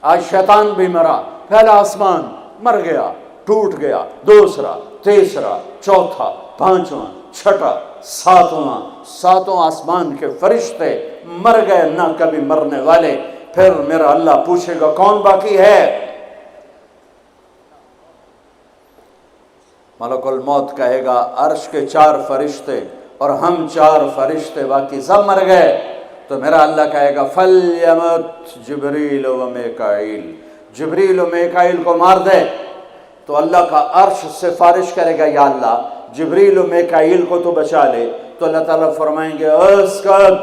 آج شیطان بھی مرا، پہلا آسمان مر گیا، ٹوٹ گیا، دوسرا، تیسرا، چوتھا، پانچواں، چھٹا، ساتواں، ساتوں آسمان کے فرشتے مر گئے، نہ کبھی مرنے والے۔ پھر میرا اللہ پوچھے گا کون باقی ہے؟ ملک الموت کہے گا عرش کے 4 فرشتے اور ہم 4 فرشتے، باقی سب مر گئے۔ تو میرا اللہ کہے گا فَلْيَمُتْ جبریل و میکائیل، جبریل و میکائیل کو مار دے۔ تو اللہ کا عرش سفارش کرے گا یا اللہ جبریل و میکائیل کو تو بچا لے۔ تو اللہ تعالیٰ فرمائیں گے اسکت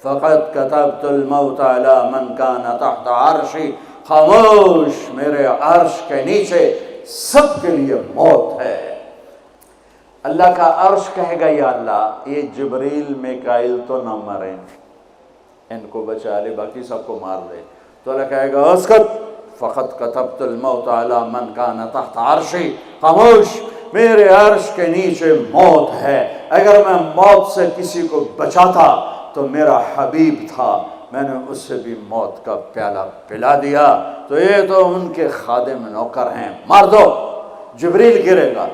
فقط كتبت الموت على من كان تحت عرشی، خاموش، میرے عرش کے نیچے سب کے لیے موت ہے۔ اللہ کا عرش کہے گا یا اللہ یہ جبریل میکائیل تو نہ مریں، ان کو بچا لے، باقی سب کو مار دے۔ تو اللہ کہے گا اسکت فقط كتبت الموت على من كان تحت عرشی، خاموش، میرے عرش کے نیچے موت ہے۔ اگر میں موت سے کسی کو بچاتا تو میرا حبیب تھا، میں نے اس سے بھی موت کا پیالہ پلا دیا، تو یہ تو ان کے خادم نوکر ہیں، مار دو۔ جبریل گرے گا،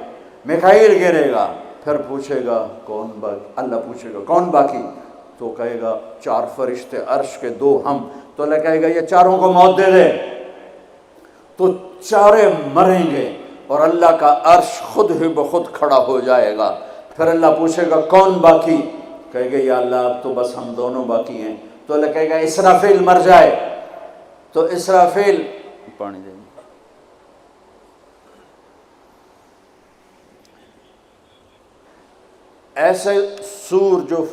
میکائیل گرے گا، پھر پوچھے گا کون باقی؟ اللہ پوچھے گا کون باقی؟ تو کہے گا 4 فرشتے عرش کے 2 ہم۔ تو اللہ کہے گا یہ 4 کو موت دے دے۔ تو 4 مریں گے اور اللہ کا عرش خود ہی بخود کھڑا ہو جائے گا۔ پھر اللہ پوچھے گا کون باقی؟ کہے گا یا اللہ اب تو بس ہم دونوں باقی ہیں۔ تو اللہ کہے گا اسرافیل مر جائے۔ تو اسرافیل پانی دیں، ایسے سور جو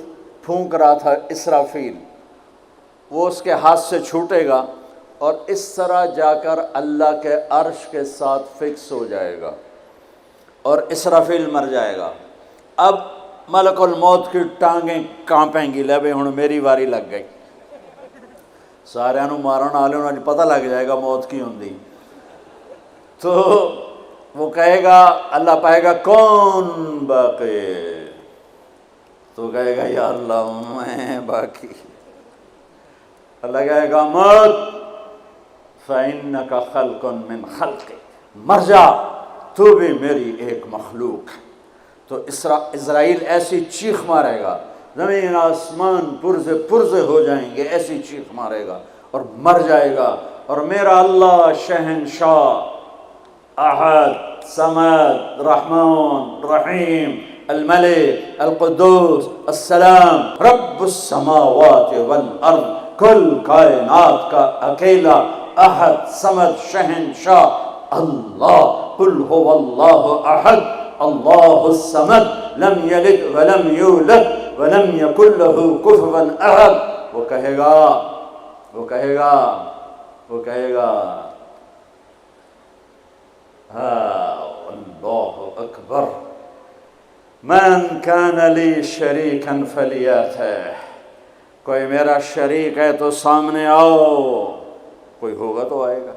پھونک رہا تھا اسرافیل، وہ اس کے ہاتھ سے چھوٹے گا اور اس طرح جا کر اللہ کے عرش کے ساتھ فکس ہو جائے گا اور اسرافیل مر جائے گا۔ اب ملک الموت کی ٹانگیں کانپیں گی، لے بھئی ہن میری واری لگ گئی، سارے نو مارن والے انہوں نے پتہ لگ جائے گا موت کی ہوندی۔ تو وہ کہے گا، اللہ پائے گا کون باقی؟ تو کہے گا یا اللہ میں باقی۔ اللہ کہے گا موت فَإِنَّكَ خَلْقٌ مِّن خَلْقِ، مر جا، تو بھی میری ایک مخلوق ہے۔ تو اسرائیل ایسی چیخ مارے گا، زمین آسمان پرزے پرزے ہو جائیں گے، ایسی چیخ مارے گا اور مر جائے گا۔ اور میرا اللہ شہنشاہ، احد، صمد، رحمان، رحیم، الملک، القدوس، السلام، رب السماوات والارض، کل کائنات کا اکیلا احد، صمد، شہنشاہ اللہ، قل هو اللہ احد اللہ الصمد لم یلد ولم یولد ولم یکن له کفوا احد۔ وہ کہے گا اللہ اکبر، من کان لی شریکا فلیاتہ، کوئی میرا شریک ہے تو سامنے آؤ، کوئی ہوگا تو آئے گا۔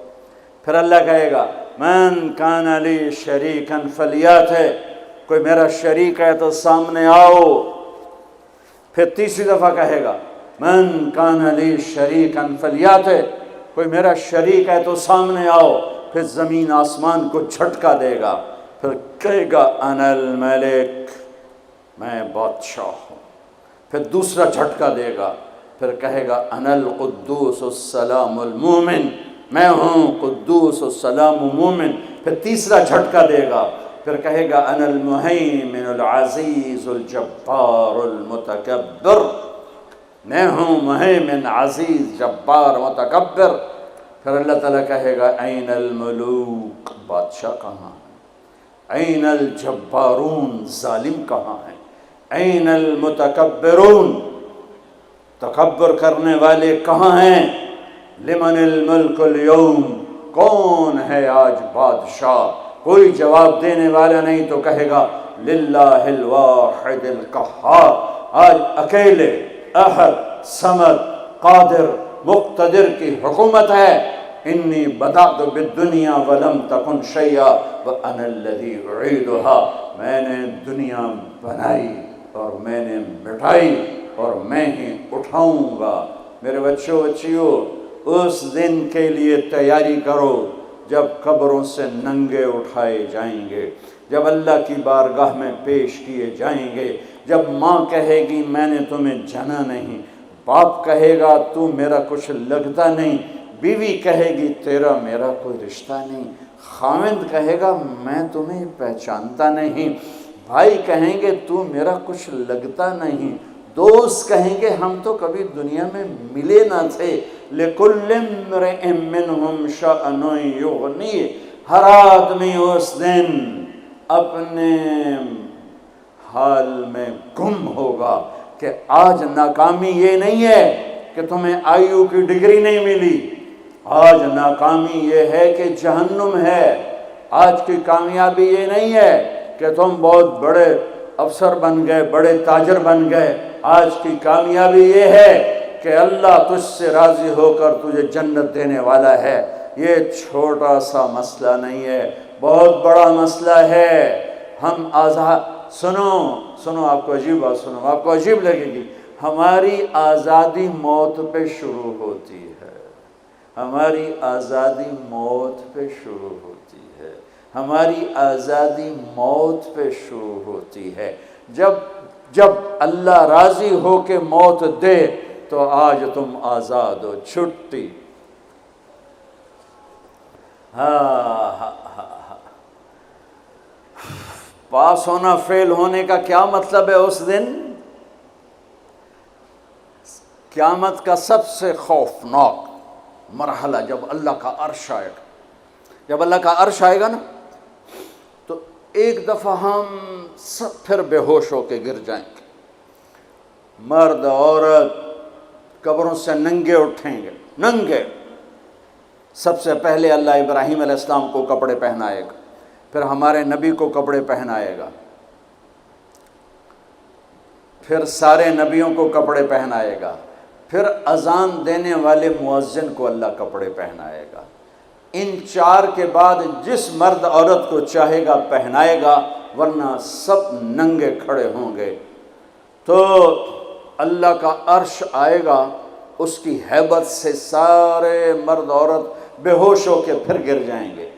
پھر اللہ کہے گا من کان لی شریکا فلیاتہ، کوئی میرا شریک ہے تو سامنے آؤ۔ پھر تیسری دفعہ کہے گا من کان لی شریکا فلیاتہ، کوئی میرا شریک ہے تو سامنے آؤ۔ پھر زمین آسمان کو جھٹکا دے گا، پھر کہے گا انا الملک، میں بادشاہ ہوں۔ پھر دوسرا جھٹکا دے گا، پھر کہے گا انا القدوس السلام المومن، میں ہوں قدوس السلام مومن۔ پھر تیسرا جھٹکا دے گا، پھر کہے گا انا المہیمن العزیز الجبار المتکبر، میں ہوں مہیمن، عزیز، جبار، متکبر۔ پھر اللہ تعالیٰ کہے گا این الملوک، بادشاہ کہاں ہے؟ این الجبارون، ظالم کہاں ہے؟ این المتکبرون، تکبر کرنے والے کہاں ہیں؟ لمن الملک اليوم، کون ہے آج بادشاہ؟ کوئی جواب دینے والا نہیں، تو کہے گا للہ الواحد القہار، آج اکیلے احد، صمد، قادر، مقتدر کی حکومت ہے۔ انی بدأت بالدنیا ولم تکن شیئا وانا الذی اعیدها، میں نے دنیا بنائی اور میں نے مٹائی اور میں ہی اٹھاؤں گا۔ میرے بچوں بچیوں، اس دن کے لیے تیاری کرو جب قبروں سے ننگے اٹھائے جائیں گے، جب اللہ کی بارگاہ میں پیش کیے جائیں گے، جب ماں کہے گی میں نے تمہیں جنا نہیں، باپ کہے گا تو میرا کچھ لگتا نہیں، بیوی کہے گی تیرا میرا کوئی رشتہ نہیں، خاوند کہے گا میں تمہیں پہچانتا نہیں، بھائی کہیں گے تو میرا کچھ لگتا نہیں، دوست کہیں گے ہم تو کبھی دنیا میں ملے نہ تھے، لِكُلِّ امْرِئٍ مِّنْهُمْ شَأْنٌ يُغْنِيهِ، ہر آدمی اس دن اپنے حال میں گم ہوگا کہ آج ناکامی یہ نہیں ہے کہ تمہیں IU کی ڈگری نہیں ملی، آج ناکامی یہ ہے کہ جہنم ہے، آج کی کامیابی یہ نہیں ہے کہ تم بہت بڑے افسر بن گئے، بڑے تاجر بن گئے، آج کی کامیابی یہ ہے کہ اللہ تجھ سے راضی ہو کر تجھے جنت دینے والا ہے۔ یہ چھوٹا سا مسئلہ نہیں ہے، بہت بڑا مسئلہ ہے۔ ہم آزاد، سنو آپ کو عجیب بات سنو، آپ کو عجیب لگے گی، ہماری آزادی موت پہ شروع ہوتی ہے، ہماری آزادی موت پہ شروع ہوتی ہے، ہماری آزادی موت پہ شروع ہوتی ہے۔ جب اللہ راضی ہو کے موت دے تو آج تم آزاد ہو، چھٹی۔ پاس ہونا فیل ہونے کا کیا مطلب ہے اس دن؟ قیامت کا سب سے خوفناک مرحلہ جب اللہ کا عرش آئے گا، جب اللہ کا عرش آئے گا نا تو ایک دفعہ ہم سب پھر بے ہوش ہو کے گر جائیں گے، مرد عورت قبروں سے ننگے اٹھیں گے، ننگے۔ سب سے پہلے اللہ ابراہیم علیہ السلام کو کپڑے پہنائے گا، پھر ہمارے نبی کو کپڑے پہنائے گا، پھر سارے نبیوں کو کپڑے پہنائے گا، پھر اذان دینے والے مؤذن کو اللہ کپڑے پہنائے گا۔ ان چار کے بعد جس مرد عورت کو چاہے گا پہنائے گا، ورنہ سب ننگے کھڑے ہوں گے۔ تو اللہ کا عرش آئے گا، اس کی ہیبت سے سارے مرد عورت بے ہوش ہو کے پھر گر جائیں گے۔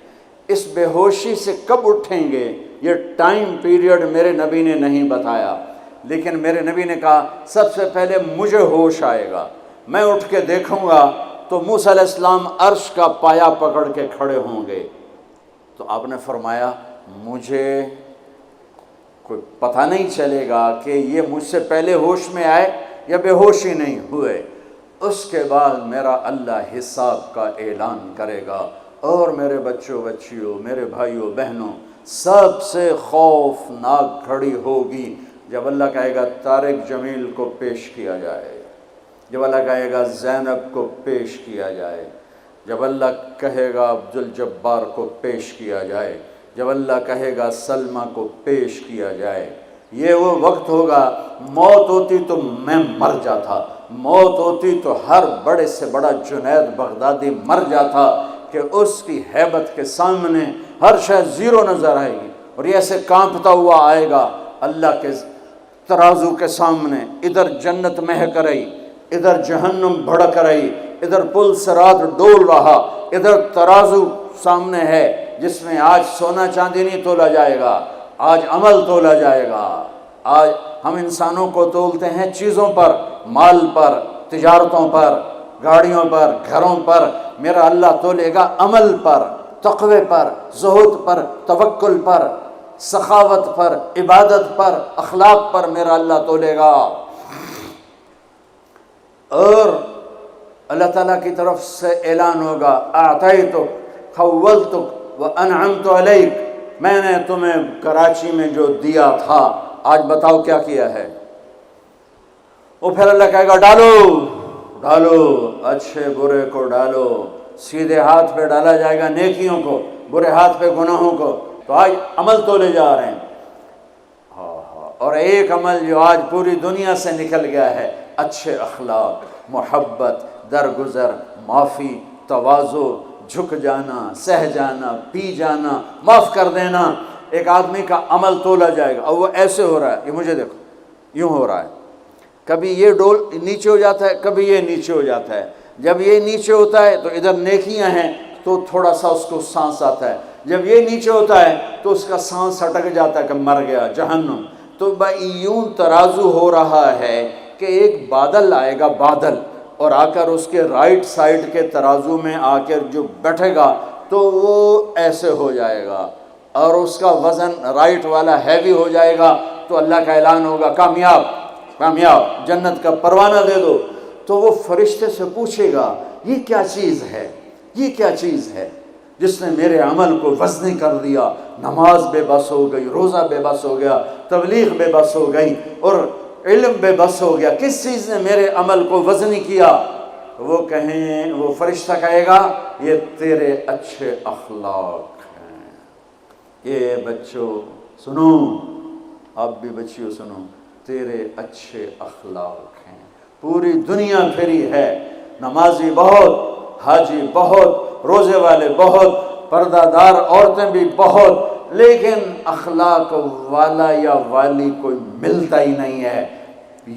اس بے ہوشی سے کب اٹھیں گے یہ ٹائم پیریڈ میرے نبی نے نہیں بتایا، لیکن میرے نبی نے کہا سب سے پہلے مجھے ہوش آئے گا، میں اٹھ کے دیکھوں گا تو موسیٰ علیہ السلام عرش کا پایا پکڑ کے کھڑے ہوں گے۔ تو آپ نے فرمایا مجھے کوئی پتہ نہیں چلے گا کہ یہ مجھ سے پہلے ہوش میں آئے یا بے ہوش ہی نہیں ہوئے۔ اس کے بعد میرا اللہ حساب کا اعلان کرے گا، اور میرے بچوں بچیوں، میرے بھائیوں بہنوں، سب سے خوفناک گھڑی ہوگی جب اللہ کہے گا طارق جمیل کو پیش کیا جائے، جب اللہ کہے گا زینب کو پیش کیا جائے، جب اللہ کہے گا عبدالجبار کو پیش کیا جائے، جب اللہ کہے گا سلمہ کو پیش کیا جائے۔ یہ وہ وقت ہوگا، موت ہوتی تو میں مر جاتا، موت ہوتی تو ہر بڑے سے بڑا جنید بغدادی مر جاتا، کہ اس کی ہیبت کے سامنے ہر شے زیرو نظر آئے گی، اور یہ ایسے کانپتا ہوا آئے گا اللہ کے ترازو کے سامنے۔ ادھر جنت مہک رہی، ادھر جہنم بھڑک رہی، ادھر پل صراط ڈول رہا، ادھر ترازو سامنے ہے جس میں آج سونا چاندی نہیں تولا جائے گا، آج عمل تولا جائے گا۔ آج ہم انسانوں کو تولتے ہیں چیزوں پر، مال پر، تجارتوں پر، گاڑیوں پر، گھروں پر، میرا اللہ تولے گا عمل پر، تقوی پر، زہد پر، توکل پر، سخاوت پر، عبادت پر، اخلاق پر میرا اللہ تولے گا۔ اور اللہ تعالیٰ کی طرف سے اعلان ہوگا اعطیتک خولتک وانعمت علیک، میں نے تمہیں کراچی میں جو دیا تھا آج بتاؤ کیا کیا ہے۔ وہ پھر اللہ کہے گا ڈالو ڈالو، اچھے برے کو ڈالو، سیدھے ہاتھ پہ ڈالا جائے گا نیکیوں کو، برے ہاتھ پہ گناہوں کو۔ تو آج عمل تولے جا رہے ہیں، اور ایک عمل جو آج پوری دنیا سے نکل گیا ہے، اچھے اخلاق، محبت، درگزر، معافی، تواضع، جھک جانا، سہ جانا، پی جانا، معاف کر دینا۔ ایک آدمی کا عمل تولا جائے گا، اور وہ ایسے ہو رہا ہے، یہ مجھے دیکھو یوں ہو رہا ہے، کبھی یہ ڈول نیچے ہو جاتا ہے، کبھی یہ نیچے ہو جاتا ہے۔ جب یہ نیچے ہوتا ہے تو ادھر نیکیاں ہیں تو تھوڑا سا اس کو سانس آتا ہے، جب یہ نیچے ہوتا ہے تو اس کا سانس اٹک جاتا ہے کہ مر گیا جہنم۔ تو یوں ترازو ہو رہا ہے کہ ایک بادل آئے گا، بادل، اور آ کر اس کے رائٹ سائڈ کے ترازو میں آ کر جو بیٹھے گا تو وہ ایسے ہو جائے گا، اور اس کا وزن رائٹ والا ہیوی ہو جائے گا تو اللہ کا اعلان ہوگا کامیاب کامیاب، جنت کا پروانہ دے دو۔ تو وہ فرشتے سے پوچھے گا یہ کیا چیز ہے، یہ کیا چیز ہے جس نے میرے عمل کو وزنی کر دیا؟ نماز بے بس ہو گئی، روزہ بے بس ہو گیا، تبلیغ بے بس ہو گئی، اور علم بے بس ہو گیا، کس چیز نے میرے عمل کو وزنی کیا؟ وہ فرشتہ کہے گا یہ تیرے اچھے اخلاق ہیں۔ یہ بچوں سنو، آپ بھی بچیوں سنو، تیرے اچھے اخلاق ہیں۔ پوری دنیا پھری ہے، نمازی بہت، حاجی بہت، روزے والے بہت، پردہ دار عورتیں بھی بہت، لیکن اخلاق والا یا والی کوئی ملتا ہی نہیں ہے۔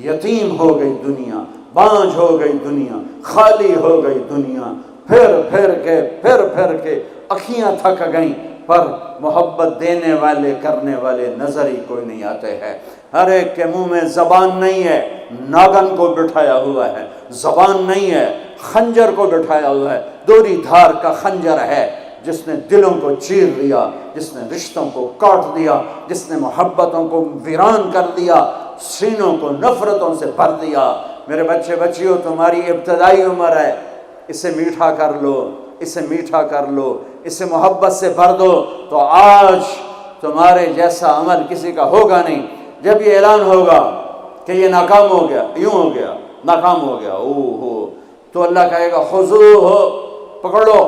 یتیم ہو گئی دنیا، بانجھ ہو گئی دنیا، خالی ہو گئی دنیا، پھر کے اکھیاں تھک گئیں، پر محبت دینے والے کرنے والے نظر ہی کوئی نہیں آتے ہیں۔ ہر ایک کے منہ میں زبان نہیں ہے، ناگن کو بٹھایا ہوا ہے، زبان نہیں ہے، خنجر کو بٹھایا ہوا ہے، دوری دھار کا خنجر ہے جس نے دلوں کو چیر دیا، جس نے رشتوں کو کاٹ دیا، جس نے محبتوں کو ویران کر دیا، سینوں کو نفرتوں سے بھر دیا۔ میرے بچے بچیوں، تمہاری ابتدائی عمر ہے، اسے میٹھا کر لو، اسے میٹھا کر لو، اسے محبت سے بھر دو، تو آج تمہارے جیسا عمل کسی کا ہوگا نہیں۔ جب یہ اعلان ہوگا کہ یہ ناکام ہو گیا، یوں ہو گیا، ناکام ہو گیا، تو اللہ کہے گا خذوہ، پکڑو۔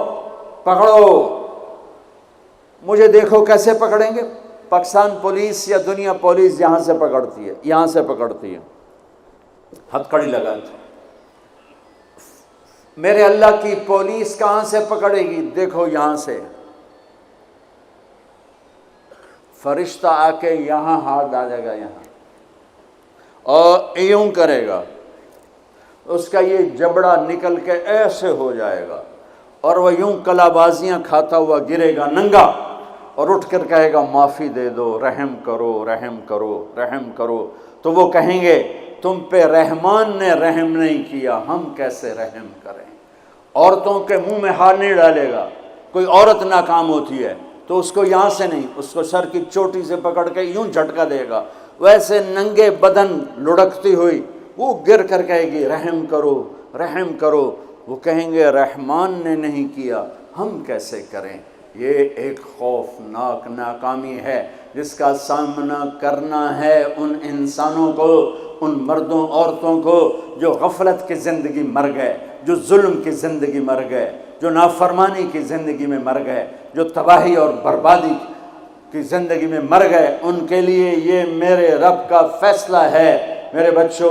مجھے دیکھو کیسے پکڑیں گے؟ پاکستان پولیس یا دنیا پولیس یہاں سے پکڑتی ہے، یہاں سے پکڑتی ہے، ہتھکڑی لگاتی ہے۔ میرے اللہ کی پولیس کہاں سے پکڑے گی؟ دیکھو یہاں سے، فرشتہ آ کے یہاں ہاتھ ڈالے گا، یہاں، اور یوں کرے گا، اس کا یہ جبڑا نکل کے ایسے ہو جائے گا، اور وہ یوں کلا بازیاں کھاتا ہوا گرے گا ننگا، اور اٹھ کر کہے گا معافی دے دو، رحم کرو، رحم کرو، رحم کرو۔ تو وہ کہیں گے تم پہ رحمان نے رحم نہیں کیا، ہم کیسے رحم کریں؟ عورتوں کے منہ میں ہاتھ نہیں ڈالے گا۔ کوئی عورت ناکام ہوتی ہے تو اس کو یہاں سے نہیں، اس کو سر کی چوٹی سے پکڑ کے یوں جھٹکا دے گا، ویسے ننگے بدن لڑکتی ہوئی وہ گر کر کہے گی رحم کرو، رحم کرو۔ وہ کہیں گے رحمان نے نہیں کیا، ہم کیسے کریں؟ یہ ایک خوفناک ناکامی ہے جس کا سامنا کرنا ہے ان انسانوں کو، ان مردوں عورتوں کو جو غفلت کی زندگی مر گئے، جو ظلم کی زندگی مر گئے، جو نافرمانی کی زندگی میں مر گئے، جو تباہی اور بربادی کی زندگی میں مر گئے۔ ان کے لیے یہ میرے رب کا فیصلہ ہے۔ میرے بچوں،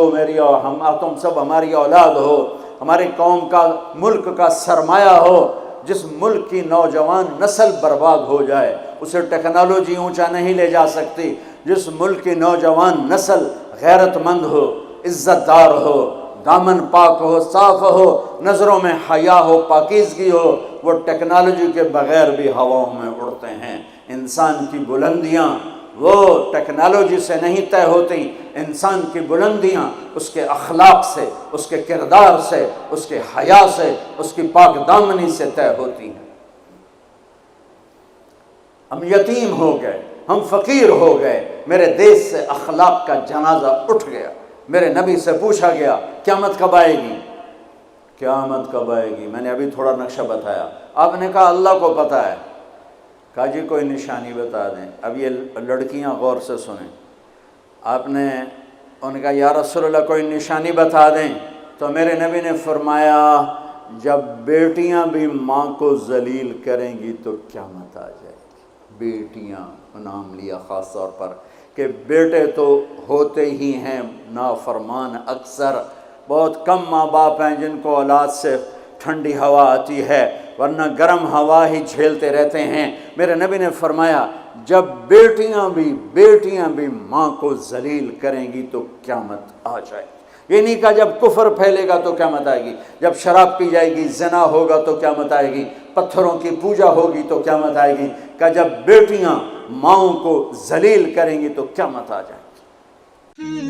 تم سب ہماری اولاد ہو، ہماری قوم کا، ملک کا سرمایہ ہو۔ جس ملک کی نوجوان نسل برباد ہو جائے اسے ٹیکنالوجی اونچا نہیں لے جا سکتی۔ جس ملک کی نوجوان نسل غیرت مند ہو، عزت دار ہو، دامن پاک ہو، صاف ہو، نظروں میں حیا ہو، پاکیزگی ہو، وہ ٹیکنالوجی کے بغیر بھی ہواؤں میں اڑتے ہیں۔ انسان کی بلندیاں وہ ٹیکنالوجی سے نہیں طے ہوتی، انسان کی بلندیاں اس کے اخلاق سے، اس کے کردار سے، اس کے حیا سے، اس کی پاک دامنی سے طے ہوتی ہیں۔ ہم یتیم ہو گئے، ہم فقیر ہو گئے، میرے دیش سے اخلاق کا جنازہ اٹھ گیا۔ میرے نبی سے پوچھا گیا قیامت کب آئے گی؟ قیامت کب آئے گی؟ میں نے ابھی تھوڑا نقشہ بتایا، آپ نے کہا اللہ کو پتہ ہے۔ کہا جی کوئی نشانی بتا دیں۔ اب یہ لڑکیاں غور سے سنیں۔ آپ نے ان کا یا رسول اللہ کوئی نشانی بتا دیں، تو میرے نبی نے فرمایا جب بیٹیاں بھی ماں کو ذلیل کریں گی تو قیامت آ جائے گی۔ بیٹیاں نام لیا خاص طور پر، کہ بیٹے تو ہوتے ہی ہیں نافرمان، اکثر بہت کم ماں باپ ہیں جن کو اولاد سے ٹھنڈی ہوا آتی ہے، ورنہ گرم ہوا ہی جھیلتے رہتے ہیں۔ میرے نبی نے فرمایا جب بیٹیاں بھی ماں کو ذلیل کریں گی تو قیامت آ جائے۔ یہ نہیں کہا جب کفر پھیلے گا تو قیامت آئے گی، جب شراب پی جائے گی، زنا ہوگا تو قیامت آئے گی، پتھروں کی پوجا ہوگی تو قیامت آئے گی، کہ جب بیٹیاں ماؤں کو ذلیل کریں گی تو قیامت آ جائے گی۔